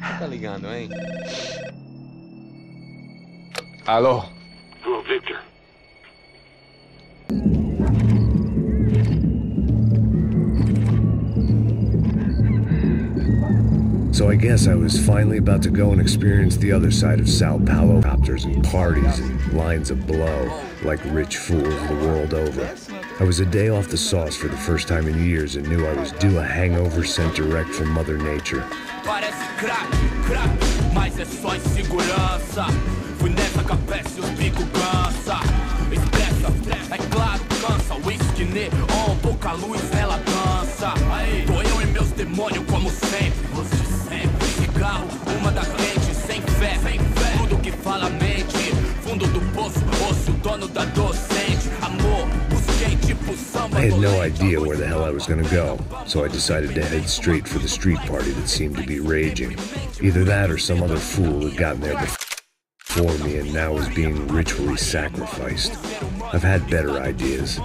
Tá ligando, hein? Alô? Hello, Victor. So I guess I was finally about to go and experience the other side of Sao Paulo. Copters and parties and lines of blow, like rich fools the world over. I was a day off the sauce for the first time in years and knew I was due a hangover sent direct from Mother Nature. Parece crack, mas é só insegurança. Fui nessa capeste, os bico cansa. Expressa, é claro, cansa. Whisky, neon, pouca luz, ela dança. Tô eu e meus demônios como sempre. Cigarro, uma da frente, sem fé. Tudo que fala mente. Fundo do poço, osso, dono da docente. Amor, busquei tipo samba. I had no idea where the hell I was gonna go, so I decided to head straight for the street party that seemed to be raging. Either that or some other fool had gotten there before me and now was being ritually sacrificed. I've had better ideas,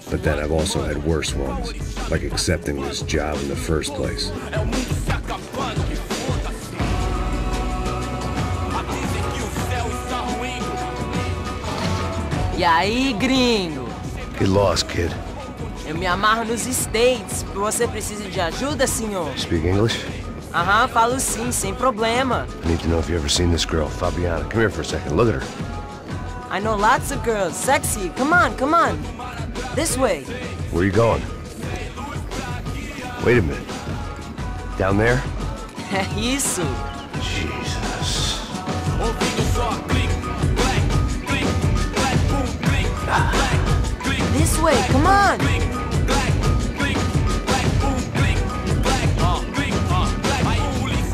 but then I've also had worse ones, like accepting this job in the first place. E aí, gringo? Get lost, kid. Eu me amarro nos States. Você precisa de ajuda, senhor? Speak English? Aham, falo sim, sem problema. I need to know if you've ever seen this girl, Fabiana. Come here for a second. Look at her. I know lots of girls. Sexy. Come on, come on. This way. Where are you going? Wait a minute. Down there? É isso. Jesus. This way, come on.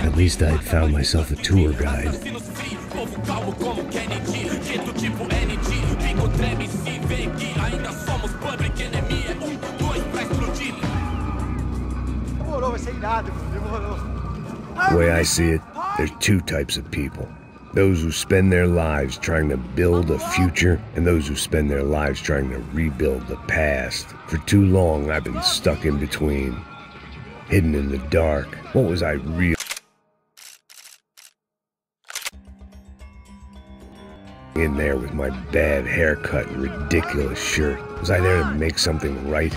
At least I had found myself a tour guide. The way I see it, there's two types of people. Those who spend their lives trying to build a future, and those who spend their lives trying to rebuild the past. For too long, I've been stuck in between, hidden in the dark. What was I really in there with my bad haircut and ridiculous shirt? Was I there to make something right?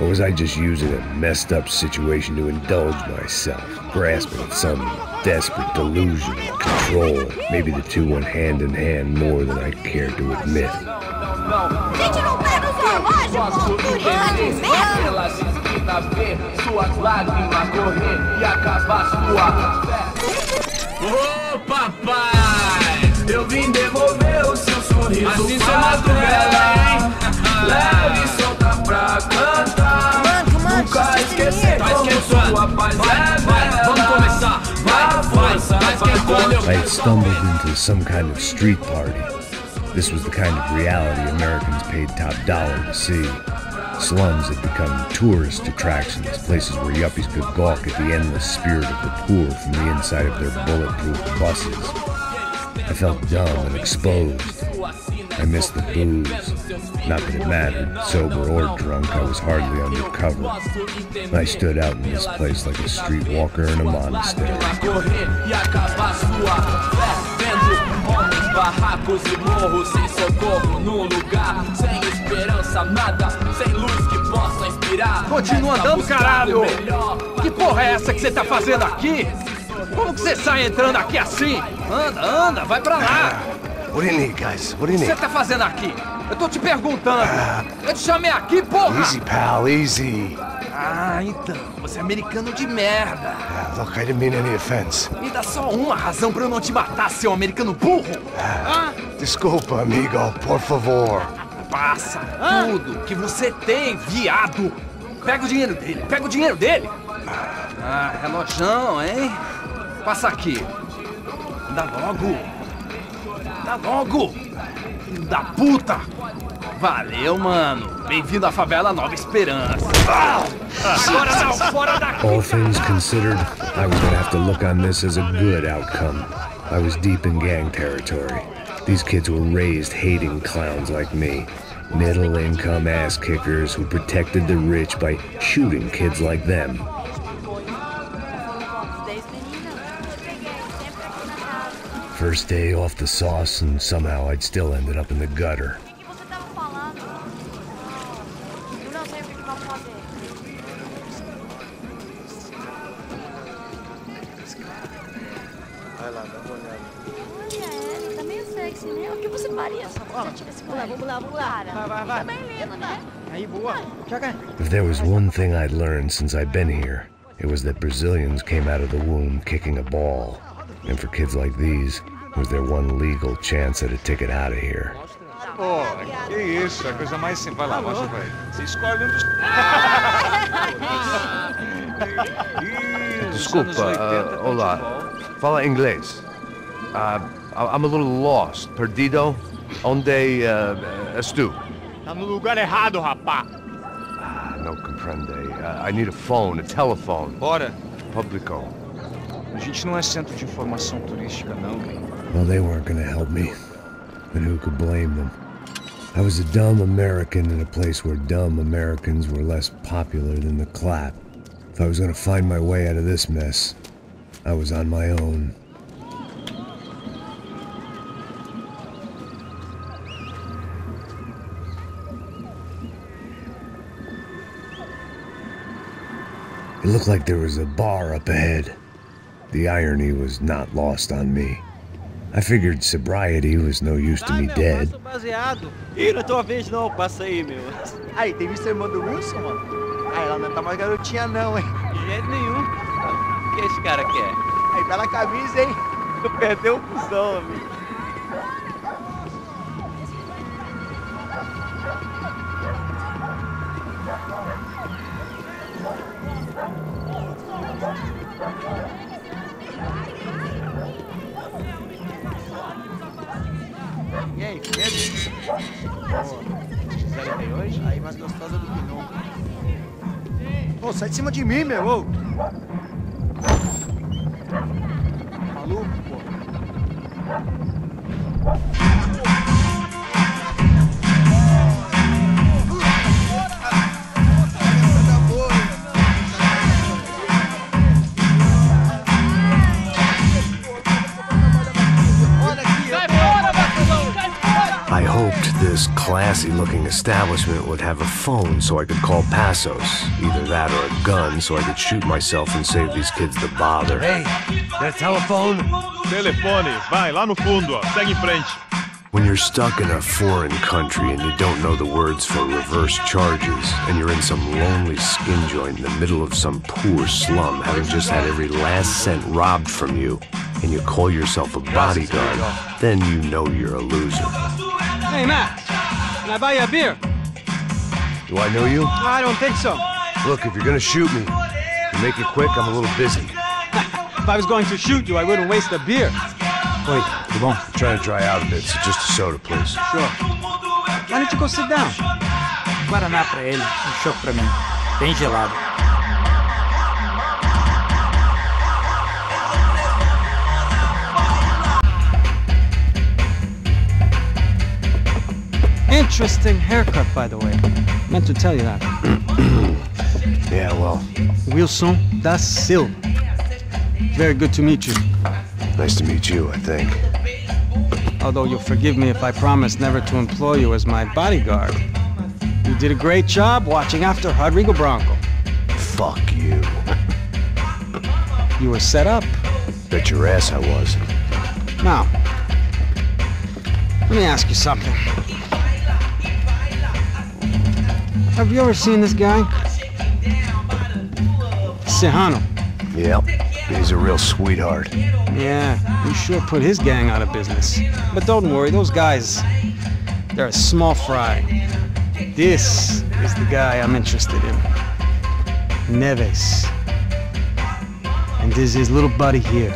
Or was I just using a messed up situation to indulge myself, grasping at some desperate delusion of control? Maybe the two went hand in hand more than I cared to admit. Gente, não pega o zoológico! Turismo, merda! Suas lágrimas correr e acabar sua fé. Ô papai, eu vim devolver o seu sorriso. Assim só madrugada, hein? Leve e solta pra cantar. Nunca esquecer como sua paz é. Vai, vamos começar. Vai esquentando. I had stumbled into some kind of street party. This was the kind of reality Americans paid top dollar to see. Slums had become tourist attractions, places where yuppies could gawk at the endless spirit of the poor from the inside of their bulletproof buses. I felt dumb and exposed. I missed the booze. Not that it mattered, sober or drunk, I was hardly undercover. I stood out in this place like a streetwalker in a monastery. Barracos e morros sem socorro num lugar sem esperança, nada, sem luz que possa inspirar. Continua andando, caralho! Que porra é essa que você tá fazendo aqui? Como que você sai entrando aqui assim? Anda, vai pra lá! What do you need, guys? What do you O que need? você tá fazendo aqui? Eu tô te perguntando. Eu te chamei aqui, porra! Easy, pal, easy. Ah, então, você é americano de merda. Look, I didn't mean any offense. Me dá só uma razão pra eu não te matar, seu americano burro. Desculpa, amigo, por favor. Passa tudo que você tem, viado. Pega o dinheiro dele, Ah, relojão, hein? Passa aqui. Dá logo. Filho da puta. Valeu, mano. Bem-vindo à favela Nova Esperança. Agora não, fora daqui. All things considered, I was gonna have to look on this as a good outcome. I was deep in gang territory. These kids were raised hating clowns like me. Middle-income ass-kickers who protected the rich by shooting kids like them. First day off the sauce, and somehow I'd still ended up in the gutter. If there was one thing I'd learned since I'd been here, it was that Brazilians came out of the womb kicking a ball. And for kids like these, it was their one legal chance at a ticket out of here. Pô, que isso, a coisa mais simples. Vai lá, mostra pra ele. Você escolhe dos... Desculpa, olá. Fala inglês. I'm a little lost. Perdido? Onde estou? Tá no lugar errado, rapá. Não compreende. I need a phone, a telephone. Bora. Publico. A gente não é centro de informação turística, não. Well, they weren't gonna help me. And who could blame them? I was a dumb American in a place where dumb Americans were less popular than the clap. If I was gonna find my way out of this mess, I was on my own. It looked like there was a bar up ahead. The irony was not lost on me. I figured sobriety was no use to me dead. Ih, não é tua vez não, passa aí, meu. Aí, tem visto a irmã do Wilson, mano? Ah, ela não tá mais garotinha não, hein? De jeito nenhum. O que esse cara quer? Aí, bela camisa, hein? Tu perdeu o cuzão, amigo. E aí, Pedro? Gisele veio hoje? Aí, mais gostosa do que nunca. Ô, sai de cima de mim, meu! Ô. Maluco, pô. I hoped this classy-looking establishment would have a phone so I could call Passos. Either that or a gun so I could shoot myself and save these kids the bother. Hey, got a telephone? Telefone, vai, lá no fundo, ó. Segue em frente. When you're stuck in a foreign country and you don't know the words for reverse charges, and you're in some lonely skin joint in the middle of some poor slum, having just had every last cent robbed from you, and you call yourself a bodyguard, then you know you're a loser. Hey, Matt, can I buy you a beer? Do I know you? I don't think so. Look, if you're gonna shoot me, to make it quick, I'm a little busy. If I was going to shoot you, I wouldn't waste a beer. Wait, come on. I'm trying to dry out a bit, so just a soda, please. Sure. Why don't you go sit down? Guaraná pra ele, chopp pra mim. Bem gelado. Interesting haircut, by the way. Meant to tell you that. Yeah, well, Wilson da Silva. Very good to meet you. nice to meet you, I think. Although you'll forgive me if I promise never to employ you as my bodyguard. You did a great job watching after Rodrigo Branco. Fuck you. You were set up. Bet your ass I was. Now, let me ask you something. Have you ever seen this guy? Serrano. Yep, he's a real sweetheart. Yeah, he sure put his gang out of business. But don't worry, those guys, they're a small fry. This is the guy I'm interested in. Neves. And this is his little buddy here.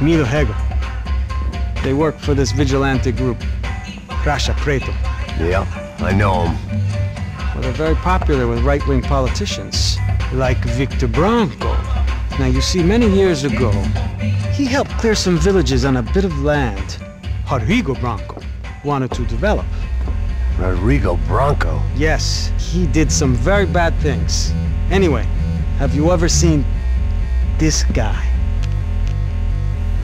Milo Hegel. They work for this vigilante group, Caixa Preto. Yeah, I know him. Well, they're very popular with right-wing politicians, like Victor Branco. Now, you see, many years ago, he helped clear some villages on a bit of land Rodrigo Branco wanted to develop. Rodrigo Branco? Yes, he did some very bad things. Anyway, have you ever seen this guy?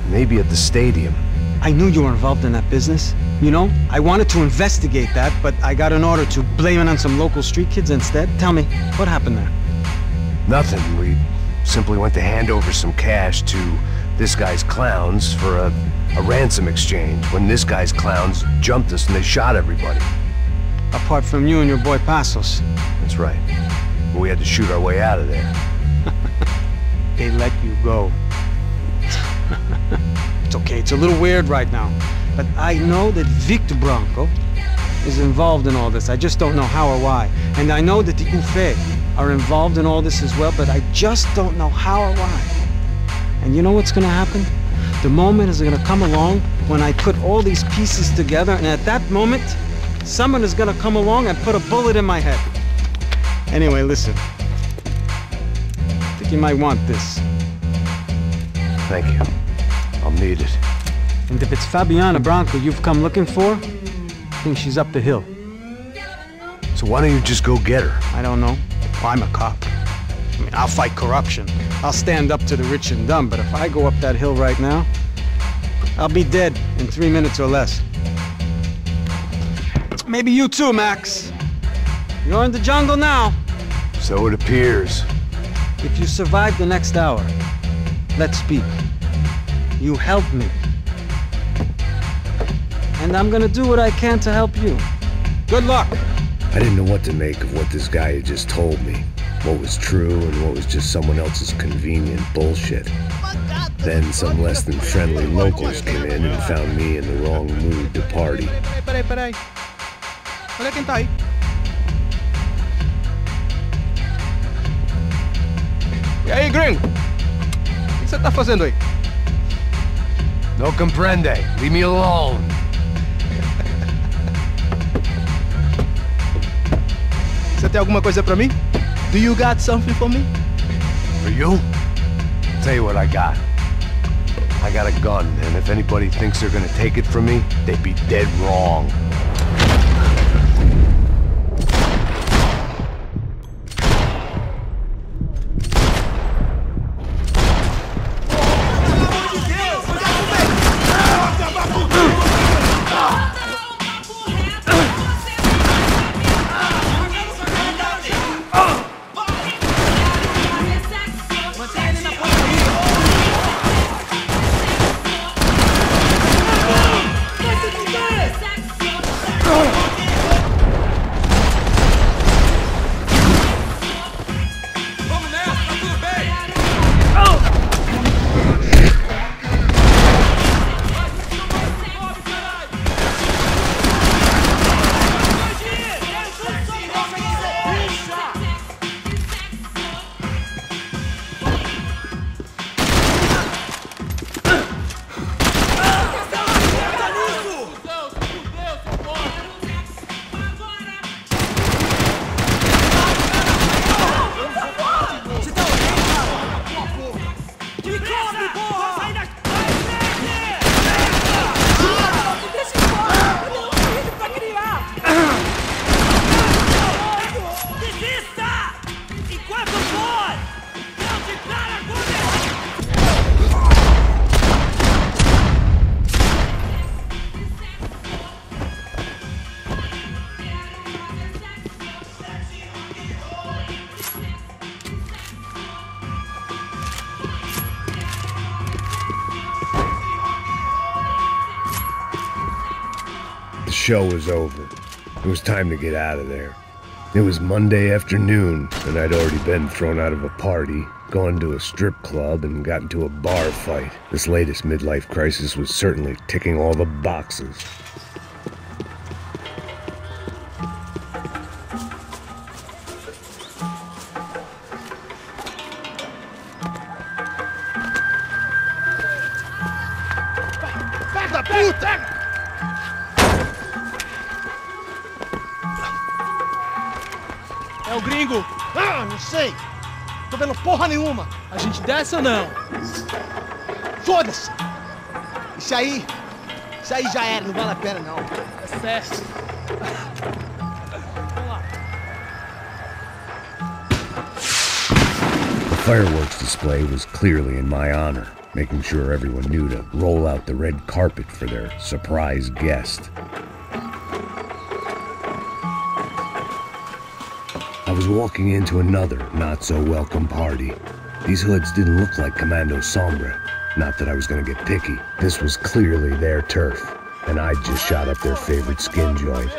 Maybe at the stadium. I knew you were involved in that business. You know, I wanted to investigate that, but I got an order to blame it on some local street kids instead. Tell me, what happened there? Nothing. We simply went to hand over some cash to this guy's clowns for a ransom exchange when this guy's clowns jumped us and they shot everybody. Apart from you and your boy Passos. That's right. But we had to shoot our way out of there. They let you go. It's okay, it's a little weird right now. But I know that Victor Branco is involved in all this. I just don't know how or why. And I know that the Ufe are involved in all this as well, but I just don't know how or why. And you know what's gonna happen? The moment is gonna come along when I put all these pieces together, and at that moment, someone is gonna come along and put a bullet in my head. Anyway, listen. I think you might want this. Thank you. I'll need it. And if it's Fabiana Branco you've come looking for, I think she's up the hill. So why don't you just go get her? I don't know. Well, I'm a cop. I mean, I'll fight corruption. I'll stand up to the rich and dumb, but if I go up that hill right now, I'll be dead in 3 minutes or less. Maybe you too, Max. You're in the jungle now. So it appears. If you survive the next hour, let's speak. You help me. And I'm gonna do what I can to help you. Good luck! I didn't know what to make of what this guy had just told me. What was true and what was just someone else's convenient bullshit. Then some less than friendly locals came in and found me in the wrong mood to party. Peraí. Olha quem tá aí. E aí, gringo? O que você tá fazendo aí? No comprende. Leave me alone. Você tem alguma coisa pra mim? Do you got something for me? For you? I'll tell you what I got. I got a gun, and if anybody thinks they're gonna take it from me, they'd be dead wrong. The show was over. It was time to get out of there. It was Monday afternoon, and I'd already been thrown out of a party, gone to a strip club, and got into a bar fight. This latest midlife crisis was certainly ticking all the boxes. É o gringo! Ah, não sei! Tô vendo porra nenhuma! A gente desce ou não? Foda-se! Isso aí já era, não vale a pena não. É certo. Vamos lá. The fireworks display was clearly in my honor. making sure everyone knew to roll out the red carpet for their surprise guest. I was walking into another not-so-welcome party. These hoods didn't look like Commando Sombra. Not that I was gonna get picky. This was clearly their turf, and I'd just shot up their favorite skin joint.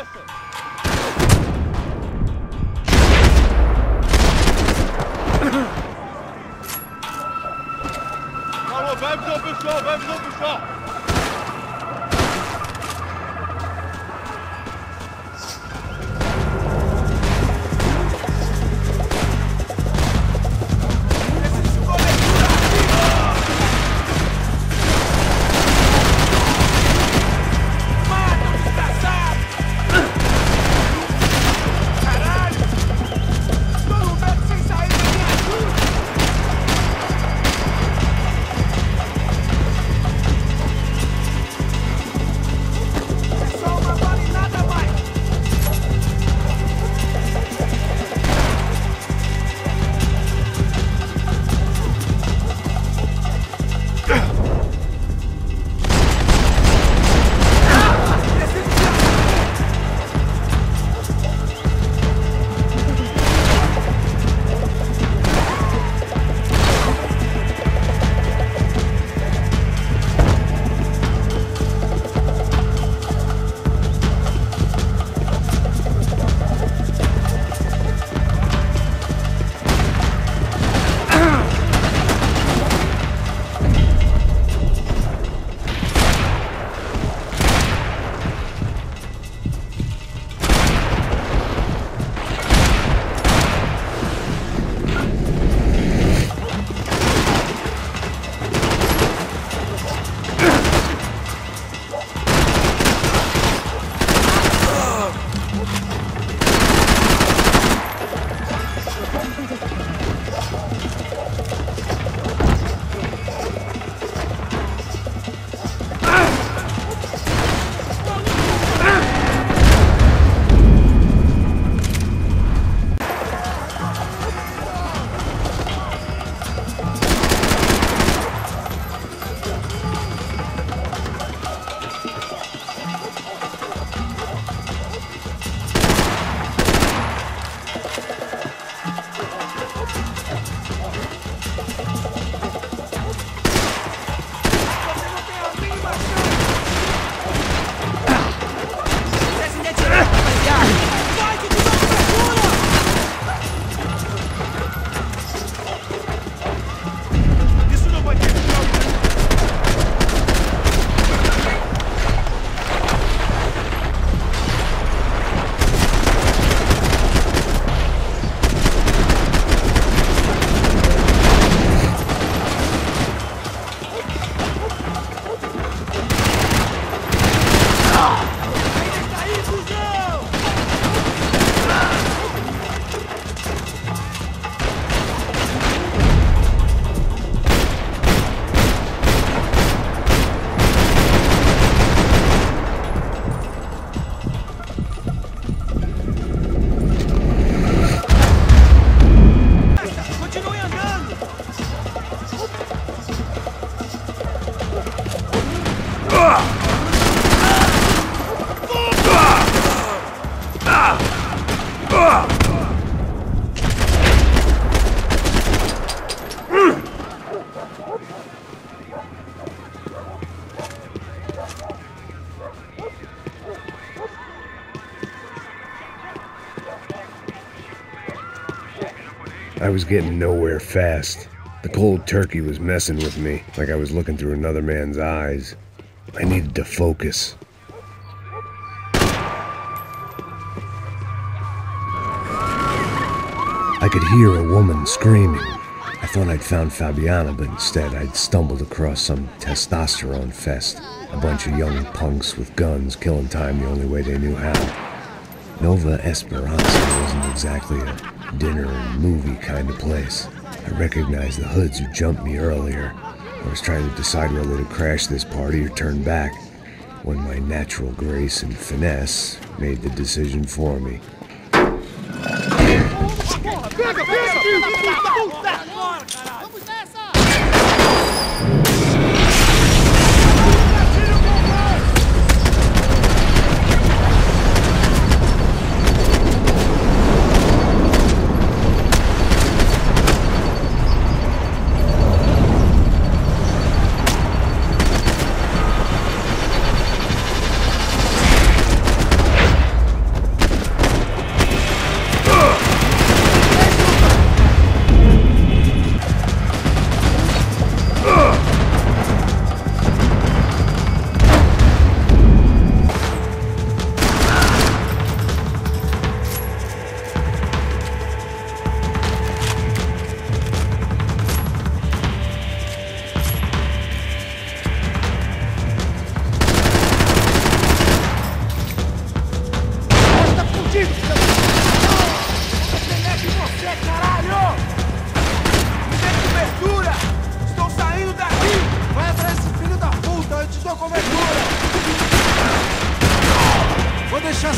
I was getting nowhere fast. The cold turkey was messing with me, like I was looking through another man's eyes. I needed to focus. I could hear a woman screaming. I thought I'd found Fabiana, but instead I'd stumbled across some testosterone fest. A bunch of young punks with guns killing time the only way they knew how. Nova Esperanza wasn't exactly a dinner and movie kind of place. I recognized the hoods who jumped me earlier. I was trying to decide whether to crash this party or turn back, when my natural grace and finesse made the decision for me.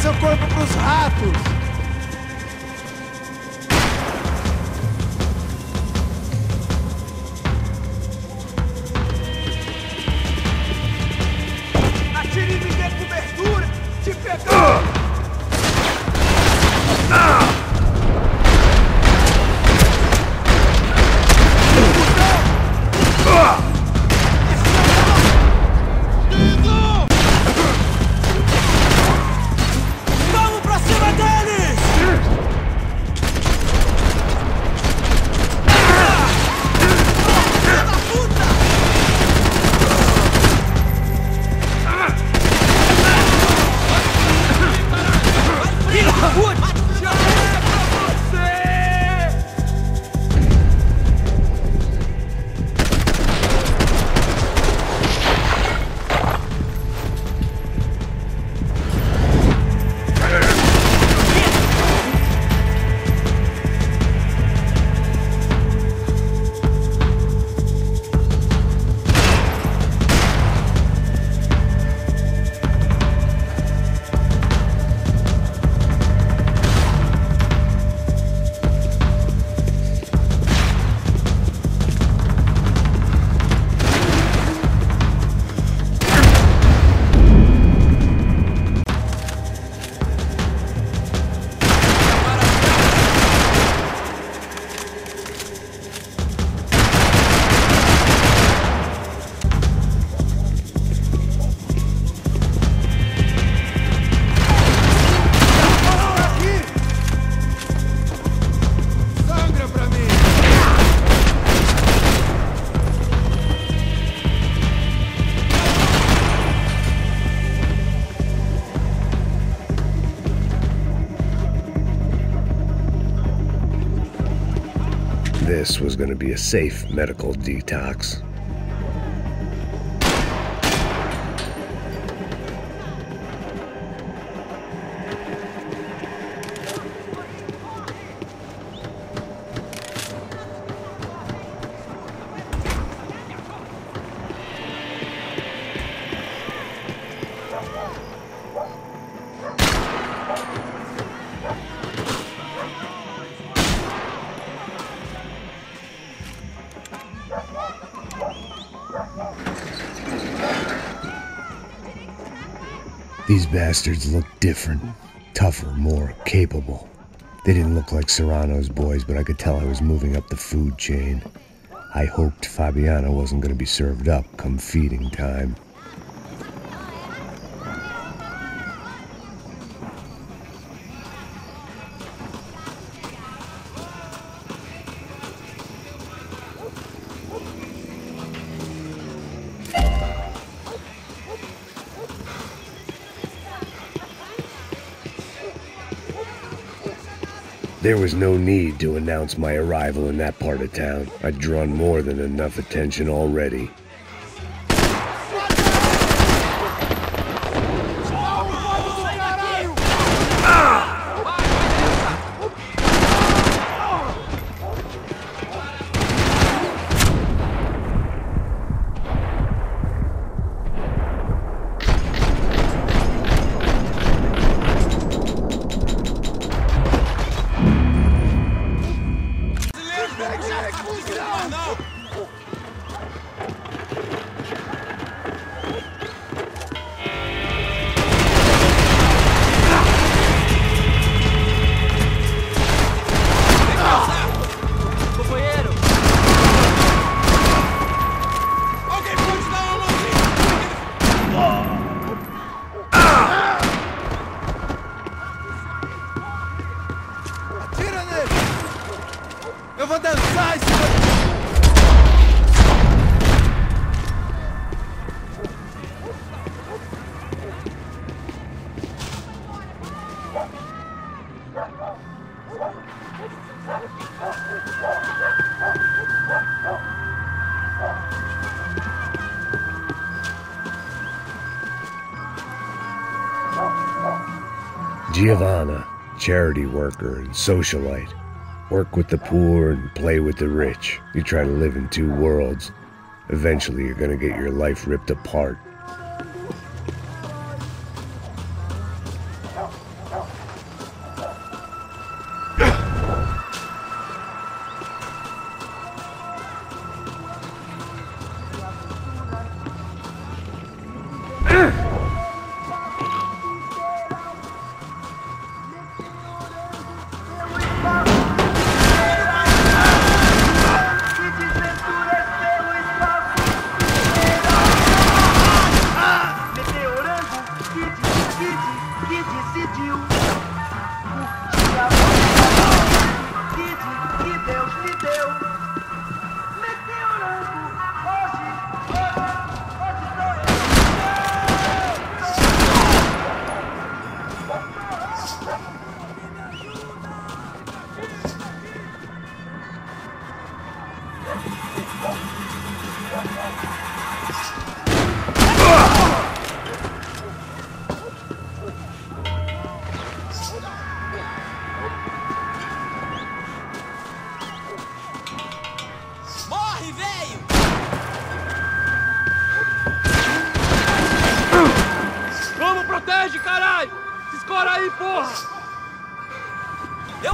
seu corpo pros ratos! Atire e me dê cobertura! Te pegar! Vamos pra cima deles! This was going to be a safe medical detox. These bastards looked different, tougher, more capable. They didn't look like Serrano's boys, but I could tell I was moving up the food chain. I hoped Fabiana wasn't going to be served up come feeding time. There was no need to announce my arrival in that part of town. I'd drawn more than enough attention already. Eu vou dançar em cima... Giovanna, charity worker and socialite. Work with the poor and play with the rich. You try to live in two worlds. Eventually you're gonna get your life ripped apart. Morre, velho! Vamos, protege, caralho! Se escora aí, porra! Eu...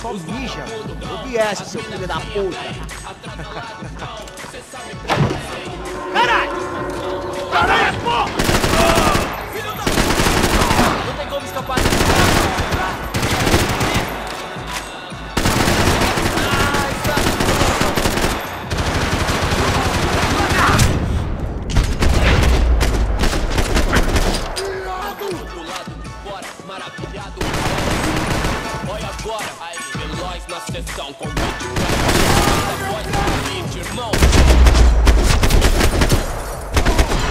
Só mija. Ouvi essa, seu filho da puta. Caralho! Caralho, porra! Filho da... Não tem como escapar disso. Olha agora, aí, veloz na sessão com vídeo. A voz do beat, irmão.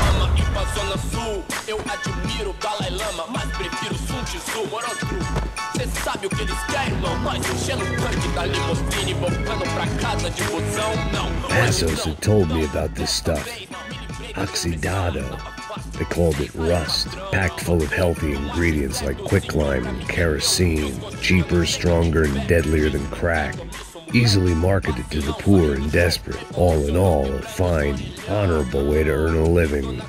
Ama ir pra zona sul. Eu admiro o Dalai Lama, mas prefiro Sun Tzu, Morotru. Cê sabe o que eles querem, irmão? Nós enchendo o tanque da limusine, voltando pra casa de busão, não. Assos had told me about this stuff. Oxidado. They called it rust, packed full of healthy ingredients like quicklime and kerosene, cheaper, stronger, and deadlier than crack. Easily marketed to the poor and desperate. All in all, a fine, honorable way to earn a living.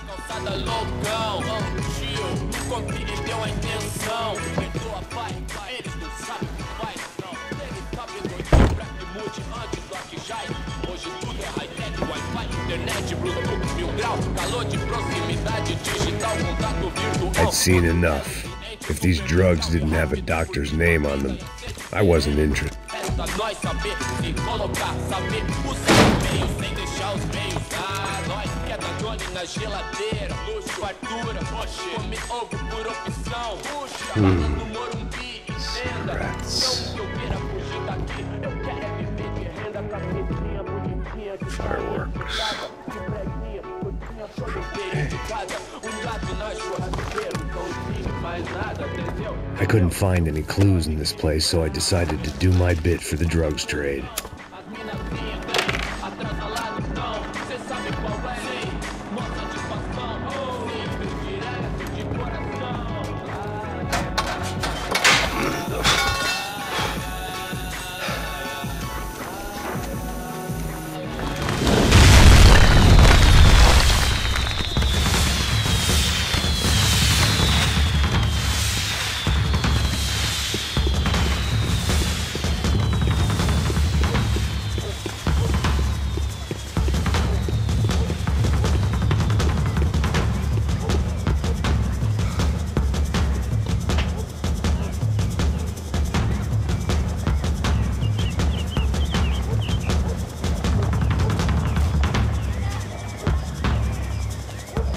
I'd seen enough. If these drugs didn't have a doctor's name on them, I wasn't interested. Cigarettes. Fireworks. I couldn't find any clues in this place, so I decided to do my bit for the drugs trade.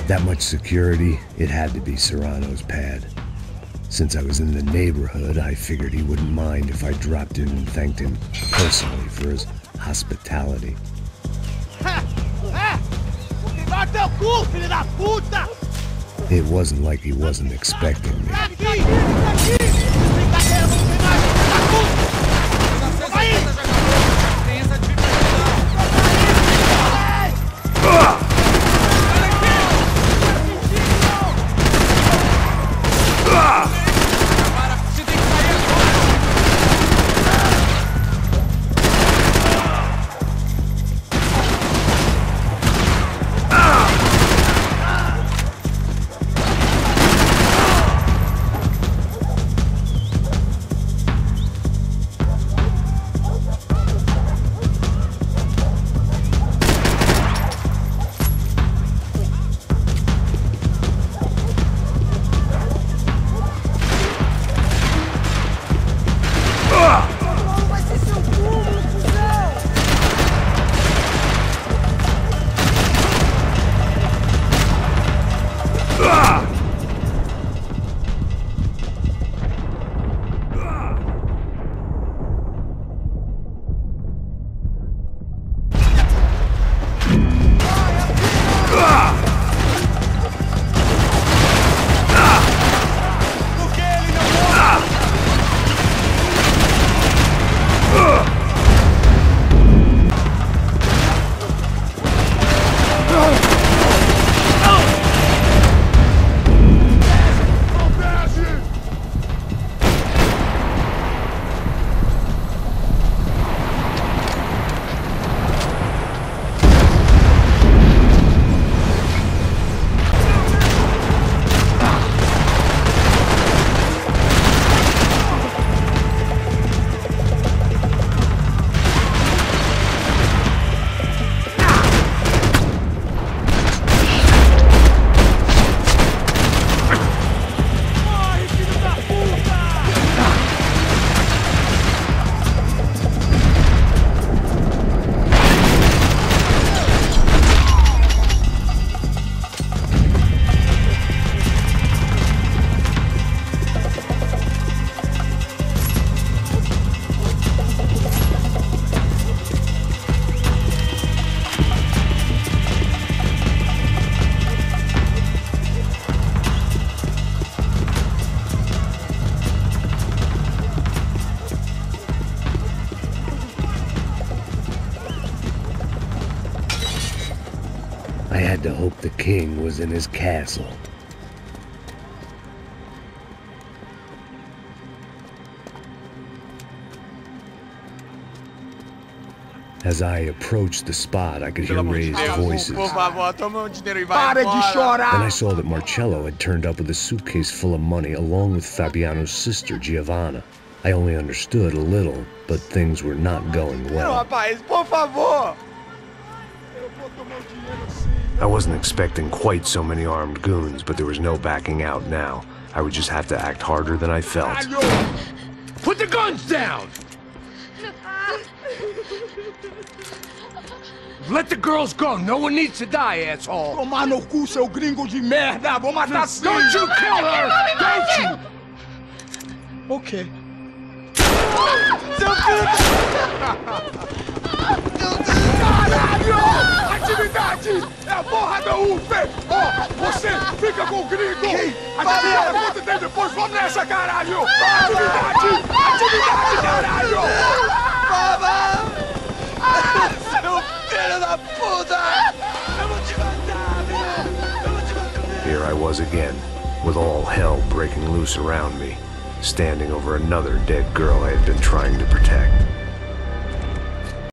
That much security, it had to be Serrano's pad. Since I was in the neighborhood, I figured he wouldn't mind if I dropped in and thanked him personally for his hospitality. It wasn't like he wasn't expecting me. I had to hope the king was in his castle. As I approached the spot, I could hear raised voices. Then I saw that Marcello had turned up with a suitcase full of money along with Fabiano's sister, Giovanna. I only understood a little, but things were not going well. I wasn't expecting quite so many armed goons, but there was no backing out now. I would just have to act harder than I felt. Put the guns down! Let the girls go. No one needs to die, asshole. Tomar no cu, seu gringo de merda. Vou matar sim. Don't you kill her! Don't you! Ok. Caralho! Atividade! É a porra da UF! Ó, você fica com o gringo! Atividade quanto tem depois, vamos nessa, caralho! Atividade! Atividade, caralho! Baba! Seu filho da puta! Eu vou te matar, meu! Eu vou te matar! Here I was again, with all hell breaking loose around me, standing over another dead girl I had been trying to protect.